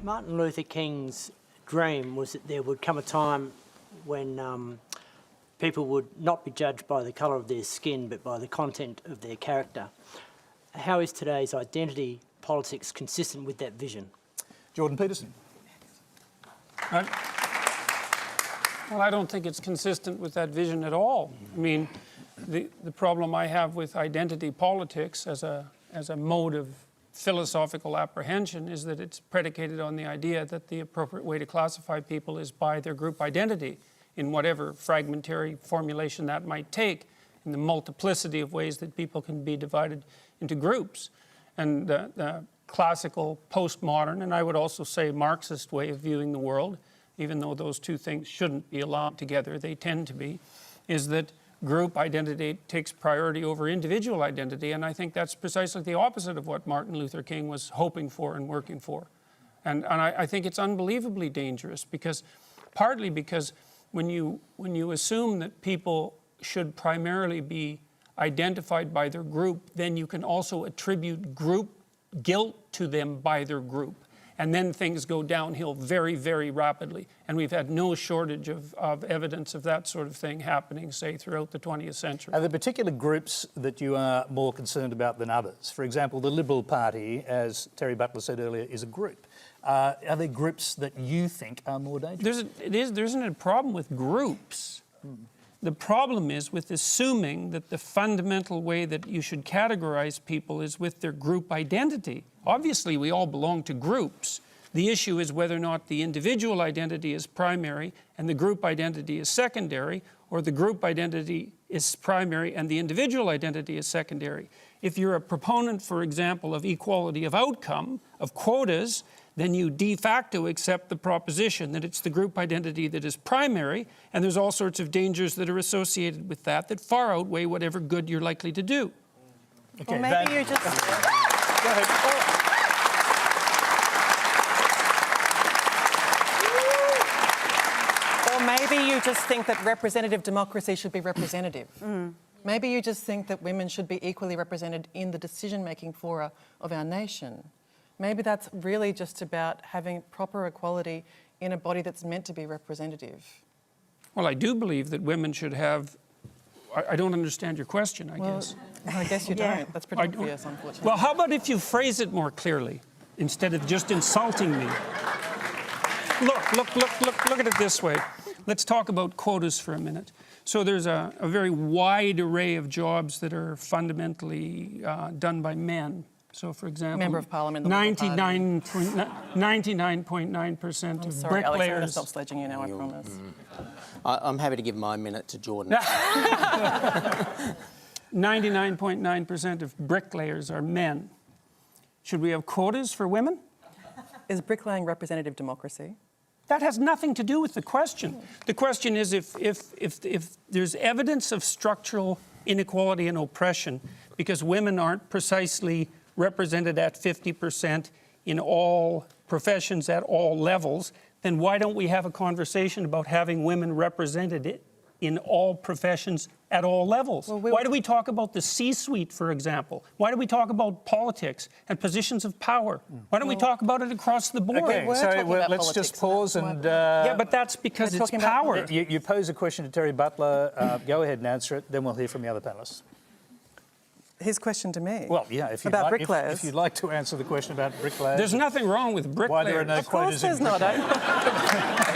Martin Luther King's dream was that there would come a time when people would not be judged by the colour of their skin but by the content of their character. How is today's identity politics consistent with that vision? Jordan Peterson. Well, I don't think it's consistent with that vision at all. I mean, the problem I have with identity politics as a mode of philosophical apprehension is that it's predicated on the idea that the appropriate way to classify people is by their group identity, in whatever fragmentary formulation that might take, in the multiplicity of ways that people can be divided into groups. And the classical postmodern, and I would also say Marxist way of viewing the world, even though those two things shouldn't be allowed together, they tend to be, is that group identity takes priority over individual identity, and I think that's precisely the opposite of what Martin Luther King was hoping for and working for. And I think it's unbelievably dangerous, because partly because when you assume that people should primarily be identified by their group, then you can also attribute group guilt to them by their group. And then things go downhill very, very rapidly. And we've had no shortage of evidence of that sort of thing happening, say, throughout the 20th century. Are there particular groups that you are more concerned about than others? For example, the Liberal Party, as Terry Butler said earlier, is a group. Are there groups that you think are more dangerous? There isn't a problem with groups. The problem is with assuming that the fundamental way that you should categorize people is with their group identity. Obviously, we all belong to groups. The issue is whether or not the individual identity is primary and the group identity is secondary, or the group identity is primary and the individual identity is secondary. If you're a proponent, for example, of equality of outcome, of quotas, then you de facto accept the proposition that it's the group identity that is primary, and there's all sorts of dangers that are associated with that that far outweigh whatever good you're likely to do. Okay, well, maybe you just... Go ahead. Or maybe you just think that representative democracy should be representative. Maybe you just think that women should be equally represented in the decision-making fora of our nation. Maybe that's really just about having proper equality in a body that's meant to be representative. Well, I do believe that women should have... I don't understand your question, I guess. I guess you don't. That's pretty obvious, unfortunately. Well, how about if you phrase it more clearly, instead of just insulting me? Look at it this way. Let's talk about quotas for a minute. So there's a very wide array of jobs that are fundamentally done by men. So, for example, Member of Parliament, 99.9% of sorry, bricklayers... Alex, I'm going to stop sledging you now, I promise. I'm happy to give my minute to Jordan. 99.9% of bricklayers are men. Should we have quotas for women? Is bricklaying representative democracy? That has nothing to do with the question. The question is if there's evidence of structural inequality and oppression because women aren't precisely represented at 50% in all professions at all levels, then why don't we have a conversation about having women represented in all professions at all levels? Well, why do we talk about the C-suite, for example? Why do we talk about politics and positions of power? Why don't we talk about it across the board? Okay, so let's just pause and... yeah, but that's because it's power. You pose a question to Terry Butler. Go ahead and answer it, then we'll hear from the other panellists. His question to me? Well, yeah, if you'd like to answer the question about bricklayers. There's nothing wrong with bricklayers. Why there are no quotas in bricklayers. Of course there's not.